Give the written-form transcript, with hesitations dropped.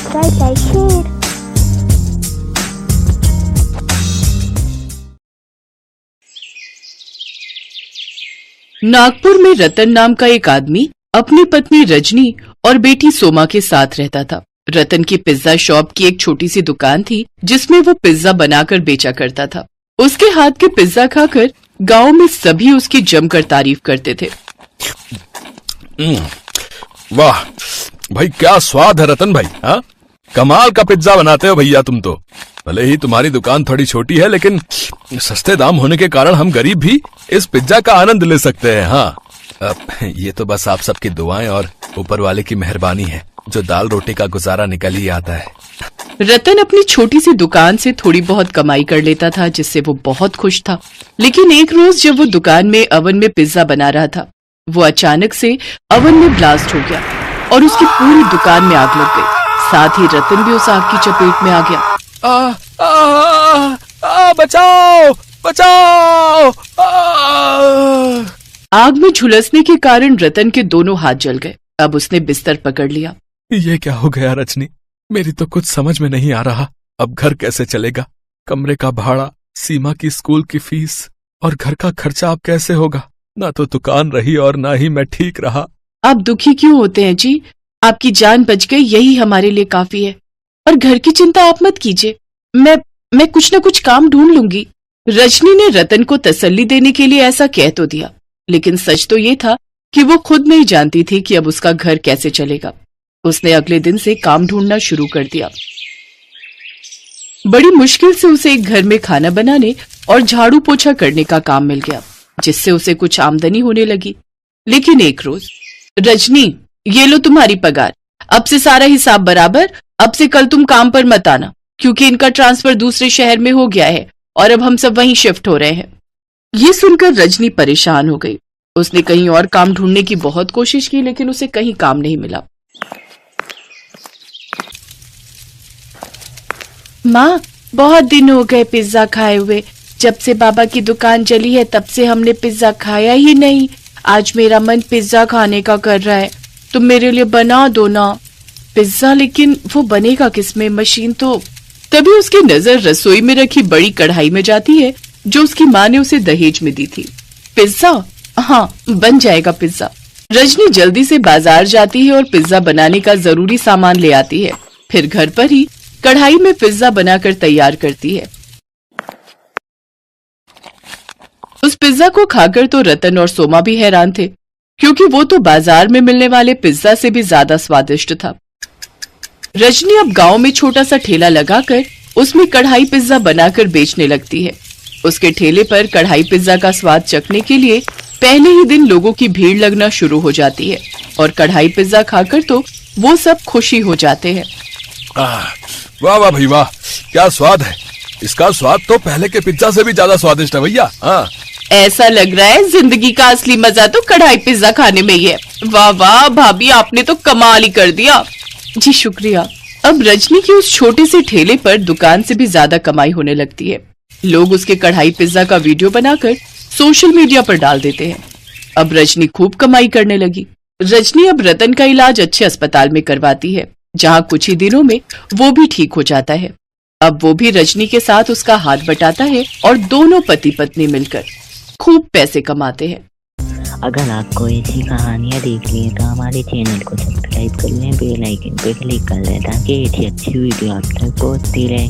subscribe, like, share. Nagpur में रतन नाम का एक आदमी अपनी पत्नी रजनी और बेटी सोमा के साथ रहता था। रतन की पिज्जा शॉप की एक छोटी सी दुकान थी जिसमें वो पिज्जा बनाकर बेचा करता था। उसके हाथ के पिज्जा खाकर गांव में सभी उसकी जमकर तारीफ करते थे। वाह भाई, क्या स्वाद है रतन भाई। हाँ, कमाल का पिज्जा बनाते हो भैया तुम तो। भले ही तुम्हारी दुकान थोड़ी छोटी है, लेकिन सस्ते दाम होने के कारण हम गरीब भी इस पिज्जा का आनंद ले सकते हैं। हाँ, ये तो बस आप सबकी दुआएं और ऊपर वाले की मेहरबानी है, जो दाल रोटी का गुजारा निकल ही आता है। रतन अपनी छोटी सी दुकान से थोड़ी बहुत कमाई कर लेता था, जिससे वो बहुत खुश था। लेकिन एक रोज जब वो दुकान में ओवन में पिज्जा बना रहा था, वो अचानक से ओवन में ब्लास्ट हो गया और उसकी पूरी दुकान में आग लग गई। साथ ही रतन भी उस आग की चपेट में आ गया। बचाओ बचाओ! आग में झुलसने के कारण रतन के दोनों हाथ जल गए। अब उसने बिस्तर पकड़ लिया। ये क्या हो गया रजनी, मेरी तो कुछ समझ में नहीं आ रहा। अब घर कैसे चलेगा? कमरे का भाड़ा, सीमा की स्कूल की फीस और घर का खर्चा अब कैसे होगा? ना तो दुकान रही और ना ही मैं ठीक रहा। आप दुखी क्यों होते हैं जी? आपकी जान बच गई, यही हमारे लिए काफी है। और घर की चिंता आप मत कीजिए, मैं कुछ न कुछ काम ढूंढ लूंगी। रजनी ने रतन को तसल्ली देने के लिए ऐसा कह तो दिया, लेकिन सच तो ये था कि वो खुद नहीं जानती थी कि अब उसका घर कैसे चलेगा। उसने अगले दिन से काम ढूंढना शुरू कर दिया। बड़ी मुश्किल से उसे एक घर में खाना बनाने और झाड़ू पोछा करने का काम मिल गया, जिससे उसे कुछ आमदनी होने लगी। लेकिन एक रोज, रजनी, ये लो तुम्हारी पगार, अब से सारा हिसाब बराबर। अब से कल तुम काम पर मत आना, क्योंकि इनका ट्रांसफर दूसरे शहर में हो गया है और अब हम सब वहीं शिफ्ट हो रहे हैं। ये सुनकर रजनी परेशान हो गई। उसने कहीं और काम ढूंढने की बहुत कोशिश की, लेकिन उसे कहीं काम नहीं मिला। माँ, बहुत दिन हो गए पिज्जा खाए हुए। जब से बाबा की दुकान चली है तब से हमने पिज्जा खाया ही नहीं। आज मेरा मन पिज्जा खाने का कर रहा है, तुम मेरे लिए बना दो ना पिज्जा। लेकिन वो बनेगा किसमें? मशीन तो। तभी उसकी नजर रसोई में रखी बड़ी कढ़ाई में जाती है जो उसकी माँ ने उसे दहेज में दी थी। पिज्जा? हाँ, बन जाएगा पिज्जा। रजनी जल्दी से बाजार जाती है और पिज्जा बनाने का जरूरी सामान ले आती है। फिर घर पर ही कढ़ाई में पिज्जा बनाकर तैयार करती है। उस पिज्जा को खाकर तो रतन और सोमा भी हैरान थे, क्योंकि वो तो बाजार में मिलने वाले पिज्जा से भी ज्यादा स्वादिष्ट था। रजनी अब गांव में छोटा सा ठेला लगाकर उसमें कढ़ाई पिज्जा बनाकर बेचने लगती है। उसके ठेले पर कढ़ाई पिज्जा का स्वाद चखने के लिए पहले ही दिन लोगों की भीड़ लगना शुरू हो जाती है और कढ़ाई पिज्जा खाकर तो वो सब खुशी हो जाते हैं। वाह वाह भाई वाह, क्या स्वाद है! इसका स्वाद तो पहले के पिज्जा से भी ज्यादा स्वादिष्ट है भैया। हाँ, ऐसा लग रहा है जिंदगी का असली मजा तो कढ़ाई पिज्जा खाने में ही है। वाह वाह भाभी, आपने तो कमाल ही कर दिया। जी शुक्रिया। अब रजनी की उस छोटे से ठेले पर दुकान से भी ज्यादा कमाई होने लगती है। लोग उसके कढ़ाई पिज्जा का वीडियो बनाकर सोशल मीडिया पर डाल देते हैं। अब रजनी खूब कमाई करने लगी। रजनी अब रतन का इलाज अच्छे अस्पताल में करवाती है, जहाँ कुछ ही दिनों में वो भी ठीक हो जाता है। अब वो भी रजनी के साथ उसका हाथ बटाता है और दोनों पति पत्नी मिलकर खूब पैसे कमाते हैं। अगर आपको ऐसी कहानियाँ देखनी है तो हमारे चैनल को सब्सक्राइब कर लें, बेल आइकन पे क्लिक कर लें ताकि ऐसी अच्छी वीडियो आप तक पहुंचती रहे।